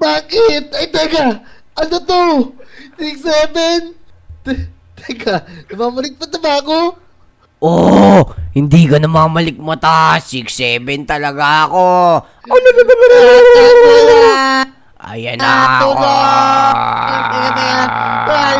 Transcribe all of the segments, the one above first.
Bakit? Ay, teka! Ano to? 6-7? Teka, namamalik pa na ba ako? Oh, hindi ka namamalikmata. 6'7" talaga ako. Wala! Ayan na ako. Tulong! Teka, teka. Ay,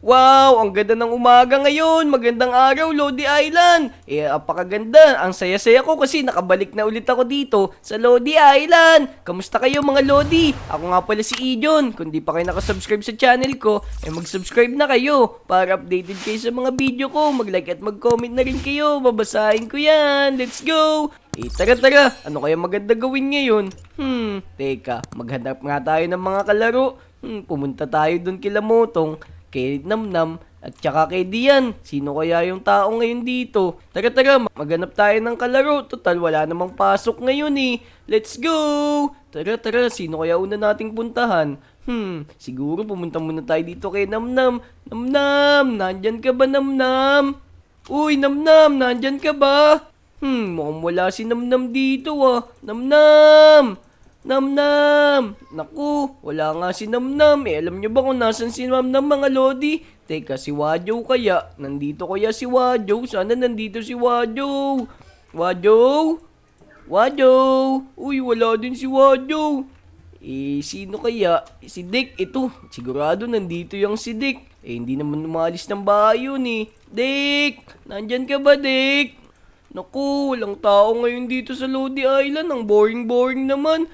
Wow, ang ganda ng umaga ngayon. Magandang araw, Lodi Island. Apakaganda. Ang saya-saya ko kasi nakabalik na ulit ako dito sa Lodi Island. Kamusta kayo mga Lodi? Ako nga pala si Ijon. Kung di pa kayo nakasubscribe sa channel ko, mag-subscribe na kayo para updated kayo sa mga video ko. Mag-like at mag-comment na rin kayo. Babasahin ko yan. Let's go! Tara. Ano kaya maganda gawin ngayon? Teka. Maghanap nga tayo ng mga kalaro. Pumunta tayo dun kila Motong, kay Namnam, at saka kay Dian. Sino kaya yung tao ngayon dito? Tara, maghanap tayo ng kalaro. Total, wala namang pasok ngayon eh. Let's go! Tara, sino kaya una nating puntahan? Siguro pumunta muna tayo dito kay Namnam. Namnam, nandyan ka ba, Namnam? Uy, Namnam, nandyan ka ba? Mukhang wala si Namnam dito ah. Namnam! Namnam! Naku, wala nga si Namnam. Alam nyo ba kung nasan si Namnam mga Lodi? Teka, si Wajow kaya? Nandito kaya si Wajow? Sana nandito si Wajow. Wajow? Uy, wala din si Wajow. Sino kaya? Si Dick, ito. Sigurado nandito yung si Dick. Hindi naman umalis ng bahay yun eh. Dick! Nandyan ka ba, Dick? Naku, walang tao ngayon dito sa Lodi Island. Ang boring naman.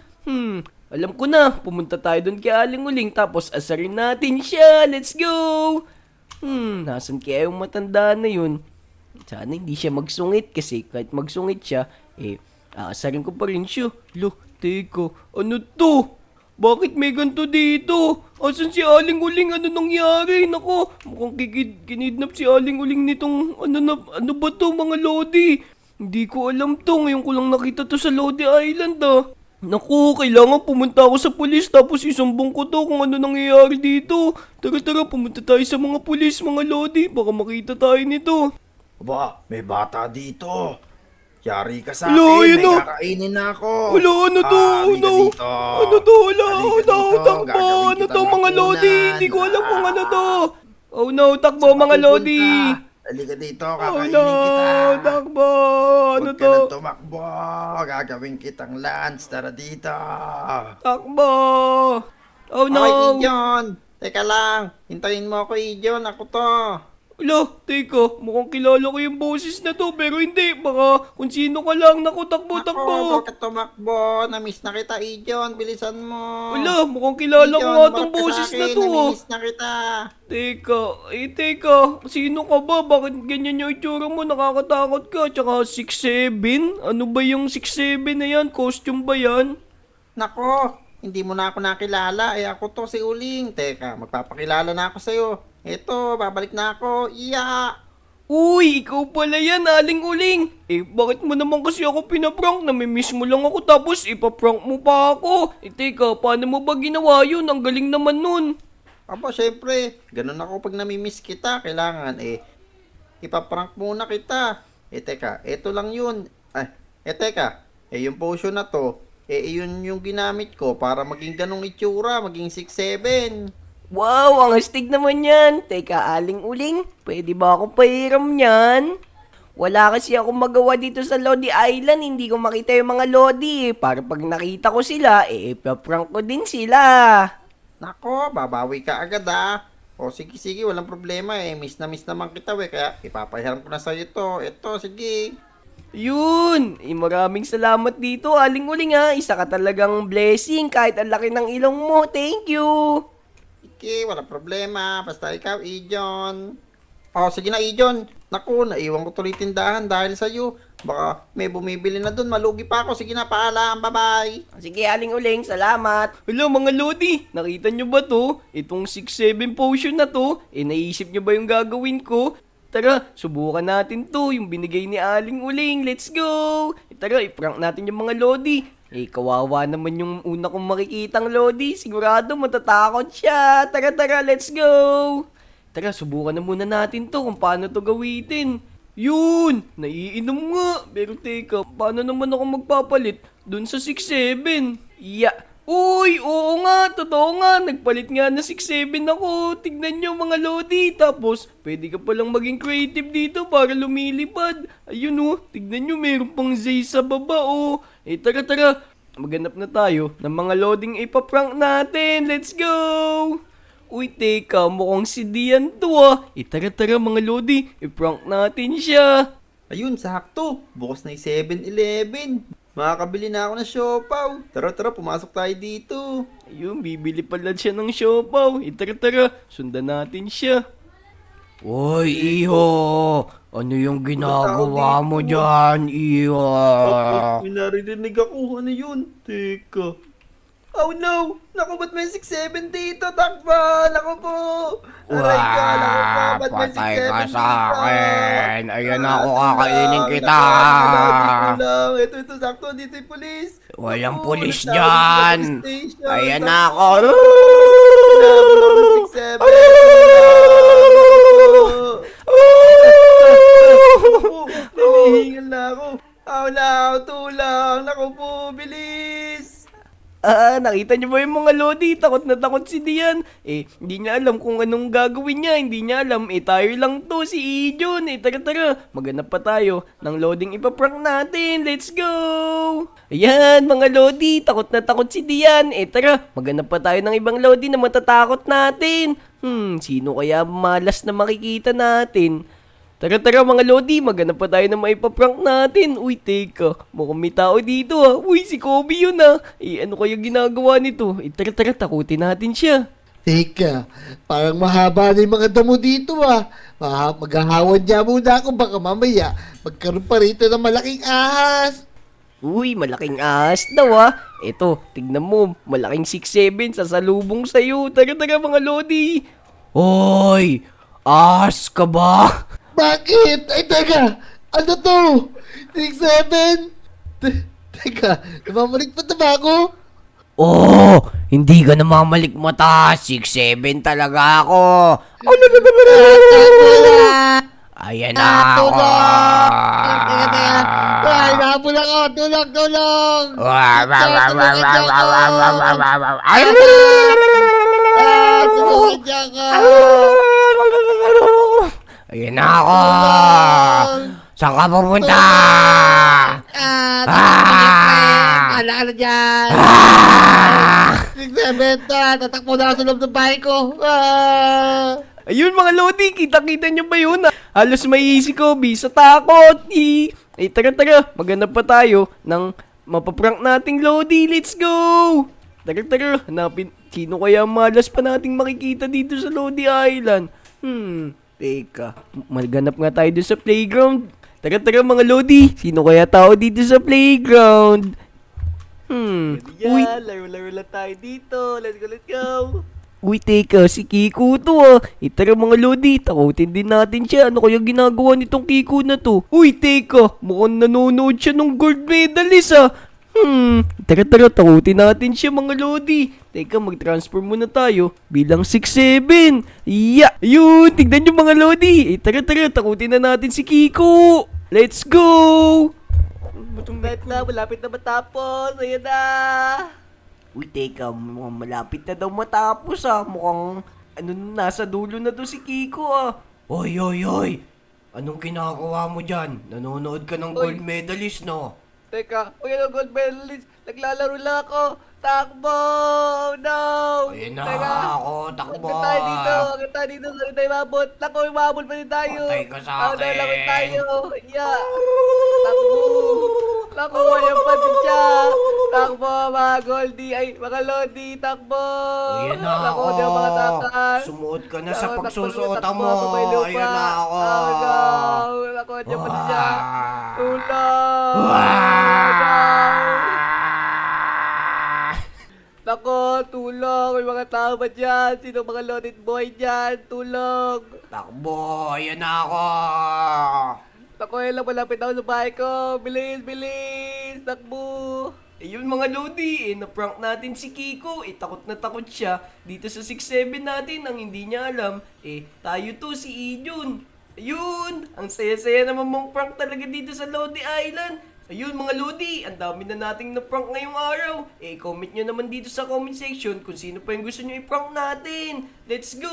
Alam ko na. Pumunta tayo doon kay Aling Uling tapos asarin natin siya. Let's go! Nasan kaya yung matanda na yun? Sana hindi siya magsungit kasi kahit magsungit siya, aasarin ko pa rin siya. Lo, teka, ano to? Bakit may ganito dito? Asan si Aling Uling? Ano nangyari? Nako, mukhang kinidnap si Aling Uling nitong ano ba to mga Lodi? Hindi ko alam to. Ngayon ko lang nakita to sa Lodi Island ah. Naku, kailangan pumunta ako sa pulis tapos isumbong ko to kung ano nangyayari dito. Tara, pumunta tayo sa mga pulis mga Lodi. Baka makita tayo nito. Aba, may bata dito. Yari ka sa Hello, akin, yun may o. kakainin na ako. Wala, ano to? Halika Ano? dito. Ano to? Wala, Halika dito, takbo. gagawin Ano kitang to mga Lodi? hapunan. Hindi ko alam kung ano to. Oh no, takbo Saan mga ka Lodi. pupunta? Halika dito, Oh kakainin no, kita. takbo. Ano Huwag ka to? nang tumakbo. Gagawin kitang lunch. Tara dito. Takbo. Oh no. Okay, Ijon. Teka lang. Hintayin mo ako, Ijon. Ako to. Ala, teka, mukhang kilala ko yung boses na to, pero hindi, baka kung sino ka lang, naku, takbo. Bakit tumakbo? Namiss na kita, Ijon. Bilisan mo. Ala, mukhang kilala ko nga tong Ijon, boses sa na akin. to, ah. Namimiss na kita. Teka, sino ka ba? Bakit ganyan yung itsura mo? Nakakatakot ka, tsaka 6'7"? Ano ba yung 6'7" na yan? Costume ba yan? Nako, hindi mo na ako nakilala. Ako to si Uling. Teka, magpapakilala na ako sa'yo. Eto, babalik na ako. Iya! Uy, ikaw pala yan, Aling Uling. Bakit mo naman kasi ako pinaprank? Namimiss mo lang ako tapos ipaprank mo pa ako. Teka, paano mo ba ginawa yun? Ang galing naman nun. Aba, syempre, ganun ako pag namimiss kita. Kailangan, ipaprank muna kita. Teka, eto lang yun. Teka, yung potion na to, yun yung ginamit ko para maging ganong itsura, maging 6'7". Wow, ang astig naman yan. Teka, Aling Uling, pwede ba akong pahiram yan? Wala kasi akong magawa dito sa Lodi Island, hindi ko makita yung mga Lodi. Para pag nakita ko sila, ipaprank ko din sila. Nako, babawi ka agad ah. O sige, walang problema miss naman kita kaya ipapahiram ko na sa'yo to. Eto, sige. Yun! Maraming salamat dito, Aling Uling ha. Isa ka talagang blessing kahit ang laki ng ilong mo. Thank you! Okay, walang problema. Basta ikaw, Ijon. Sige na, Ijon. Naku, naiwan ko tuloy tindahan dahil sa'yo. Baka may bumibili na dun. Malugi pa ako. Sige na, paalam. Bye-bye. Sige, Aling Uling, salamat. Hello mga Lodi, nakita nyo ba to? Itong 6'7" potion na to, naisip nyo ba yung gagawin ko? Tara, subukan natin to, yung binigay ni Aling Uling. Let's go! Tara, iprank natin yung mga Lodi. Kawawa naman yung una kong makikitang Lodi. Sigurado matatakot siya. Tara, let's go! Tara, subukan na muna natin to kung paano to gawitin. Yun! Naiinom nga. Pero teka, paano naman ako magpapalit dun sa 6-7? Yeah. Uy, oo nga, totoo nga. Nagpalit nga na 6-7 ako. Tignan nyo mga lodi. Tapos, pwede ka palang maging creative dito para lumilipad. Ayun oh, tignan nyo, meron pang Zay sa baba oh. Tara tara. Maghanap na tayo ng mga loading ipaprank natin. Let's go! Uy, teka, mukhang si Dian to ah. Tara tara mga lodi, iprank natin siya. Ayun, sakto. Bukas na yung 7-Eleven. Makakabili na ako ng siopaw. Tara, tara, pumasok tayo dito. Ayun, bibili pala siya ng siopaw. Tara tara, sundan natin siya. Uy, iho! Ano yung ginagawa mo dyan, iho? May narinig ako. Ano yun? Teka. Oh no! Naku, ba't may 6-7 dito? Takbo! Naku po! Aray ka! Naku po! Ba't may 6-7 patay ka dito? sa akin. Ayan ako, kakainin kita. Ito, sakto. Dito yung polis. Walang Naku, pulis natawag dyan. sa police station. Ayan Naku, na ako. Naku, 6-7. Hinihingal na ako. Aw na, tulang. Naku po, bilis. Nakita niyo ba yung mga lodi? Takot na takot si Dian. Hindi niya alam kung anong gagawin niya. Hindi niya alam. Tayo lang to, si Ijon. Tara tara, maghanap pa tayo ng loading ipaprank natin. Let's go! Ayan, mga lodi, takot na takot si Dian. Tara, maghanap pa tayo ng ibang lodi na matatakot natin. Sino kaya malas na makikita natin? Tara tara mga lodi, maghanap pa tayo na maipaprank natin. Uy, teka, mukhang may tao dito ah. Uy, si Kobe yun ah. Ano kaya ginagawa nito? Tara tara, takutin natin siya. Teka, parang mahaba na yung mga damo dito ah. Maghahawan niya muna ako, baka mamaya magkaroon pa rito ng malaking ahas. Uy, malaking ahas daw ah. Eto, tignan mo, malaking 6-7 sasalubong sa'yo. Tara tara mga lodi. Hoy, ahas ka ba? Bakit? Ay, teka! Ano to? 6-7? Teka, namamaligpad na ba ako? Oh, hindi ka namamalikmata. 6-7 talaga ako. Ayan na ako. Teka, teka. Ay, nahabol ako! Tulong, tulong! Tulungan niya ako! Ayan na ako. Saan ka pupunta? Kala ka na dyan! 6-7 tatakbo na ako sa loob ng bahay ko! Ayun mga lodi, kita-kita nyo ba yun? Halos may si Kobe sa takot. Tara tara, maghanap pa tayo ng mapaprank nating lodi. Let's go! Tara tara, hanapin. Sino kaya malas pa nating makikita dito sa Lodi Island? Teka, maghanap nga tayo dun sa playground. Tara tara mga lodi, sino kaya tao dito sa playground? Uy, Laro-laro lang tayo dito. Let's go, let's go. uy teka, si Kiko to ah. Tara mga lodi, takutin din natin siya. Ano kaya ginagawa nitong Kiko na to? Uy teka, mukhang nanonood siya ng gold medalist ah. Tara tara, takutin natin siya mga lodi. Teka, mag-transfer muna tayo bilang 6-7. Yeah! Ayun, tignan nyo mga lodi. Tara tara, takutin na natin si Kiko. Let's go! Wait na, malapit na matapos. Ayan na. Uy, teka, mukhang malapit na daw matapos ah. Mukhang, nasa dulo na to si Kiko ah. Oy, oy, oy. Anong ginagawa mo dyan? Nanonood ka ng gold medalist, no? Teka, ano gold medalist? Naglalaro lang ako. Takbo! Oh, no! Ayun na Teka, ako, takbo. Agad tayo dito, agad tayo dito. Saan tayo mabot? Naku, mabot pa din tayo. Patay ka sa Oh, no, akin. lapit tayo. Yeah. Takbo. Naku, ayan pa din siya. Takbo, mga Goldie. Ay, mga Lodi, takbo. Ayan na Naku, ako. di ako makatakas. Sumuot ka na sa Takbo, pagsusuotan takbo, mo. takbo, may lupa. Ayan na ako. Oh, no. Naku, diyan pa din siya. Tulong. Nako, tulong! May mga tao ba dyan? Sino mga loaded boy dyan? Tulong! Takbo, ayan na ako. Nako, lang malapit ako sa bahay ko. Bilis, bilis! Takbo! Ayun mga lodi, na-prank natin si Kiko. Takot na takot siya dito sa 6-7 natin ang hindi niya alam. Tayo to, si Ijon. Ayun, ang saya-saya naman mong prank talaga dito sa Lodi Island. Ayun mga Lodi, ang dami na nating na-prank ngayong araw. Comment nyo naman dito sa comment section kung sino pa yung gusto nyo i-prank natin. Let's go!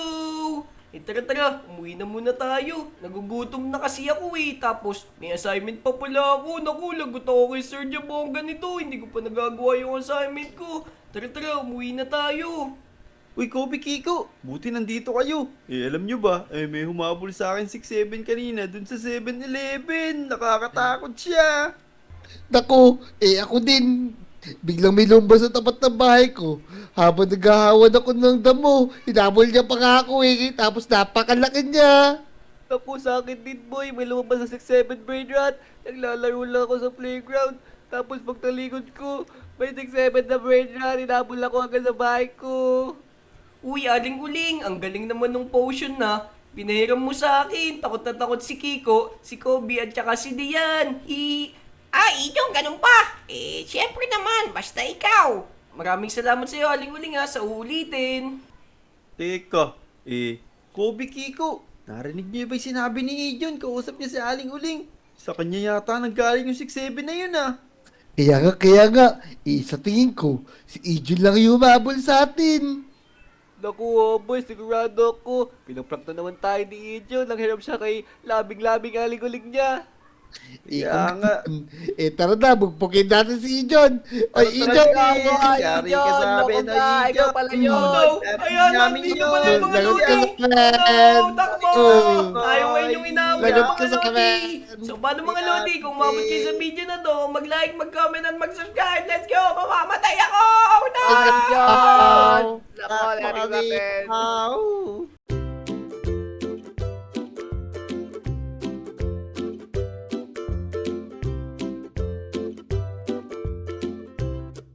Tara, umuwi na muna tayo. Nagugutom na kasi ako tapos may assignment pa pala ako. Naku, lagot ako kay Sir Jabong ganito. Hindi ko pa nagagawa yung assignment ko. Tara, umuwi na tayo. Uy, Kobe Kiko, buti nandito kayo. Alam nyo ba, may humabol sa akin 6-7 kanina dun sa 7-Eleven. Nakakatakot siya. Naku, ako din. Biglang may lumba sa tapat ng bahay ko. Habang naghahawan ako ng damo, hinabol niya pa nga ako tapos napakalaki niya. Ako sa akin din, boy. May lumabas sa 6-7 brain rot. Naglalaro lang ako sa playground. Tapos pagtalikod ko, may 6-7 na brain rot. Hinabol ako hanggang sa bahay ko. Uy, Aling Uling, ang galing naman ng potion na. Pinahiram mo sa akin. Takot na takot si Kiko, si Kobe at saka si Dian. Iyong ganun pa. Siyempre naman, basta ikaw. Maraming salamat sa iyo, Aling Uling sa uulitin. Teka, Kobe Kiko, narinig niyo ba yung sinabi ni Ijon? Kausap niya si Aling Uling. Sa kanya yata nanggaling yung 6-7 na yun Kaya nga, sa tingin ko, si Ijun lang yung humabol sa atin. Naku, boy. Sigurado ako. Pinaprank na naman tayo ni Ijo. Nanghiram siya kay labing-labing aling-uling niya. Kaya nga. Tara na, bugpukin natin si Ijon. Ay, Tara, Ijon! tara, yari ka sa amin, Naku nga, Ijo. ikaw pala yun. Oh no! Ayan, namin nandito yun. pala yung mga Lagot Lodi! ka sa Oh plan. no! Takbo! Oh. Tayo ngayon yung inaabot Lagot ng ka mga sa Lodi! plan. So paano mga Lodi? Kung umabot kayo sa video na to, mag-like, mag-comment, at mag-subscribe! Let's go! Mamamatay ako! No! Ayun! Naku, Takbo lari kami. natin. Au.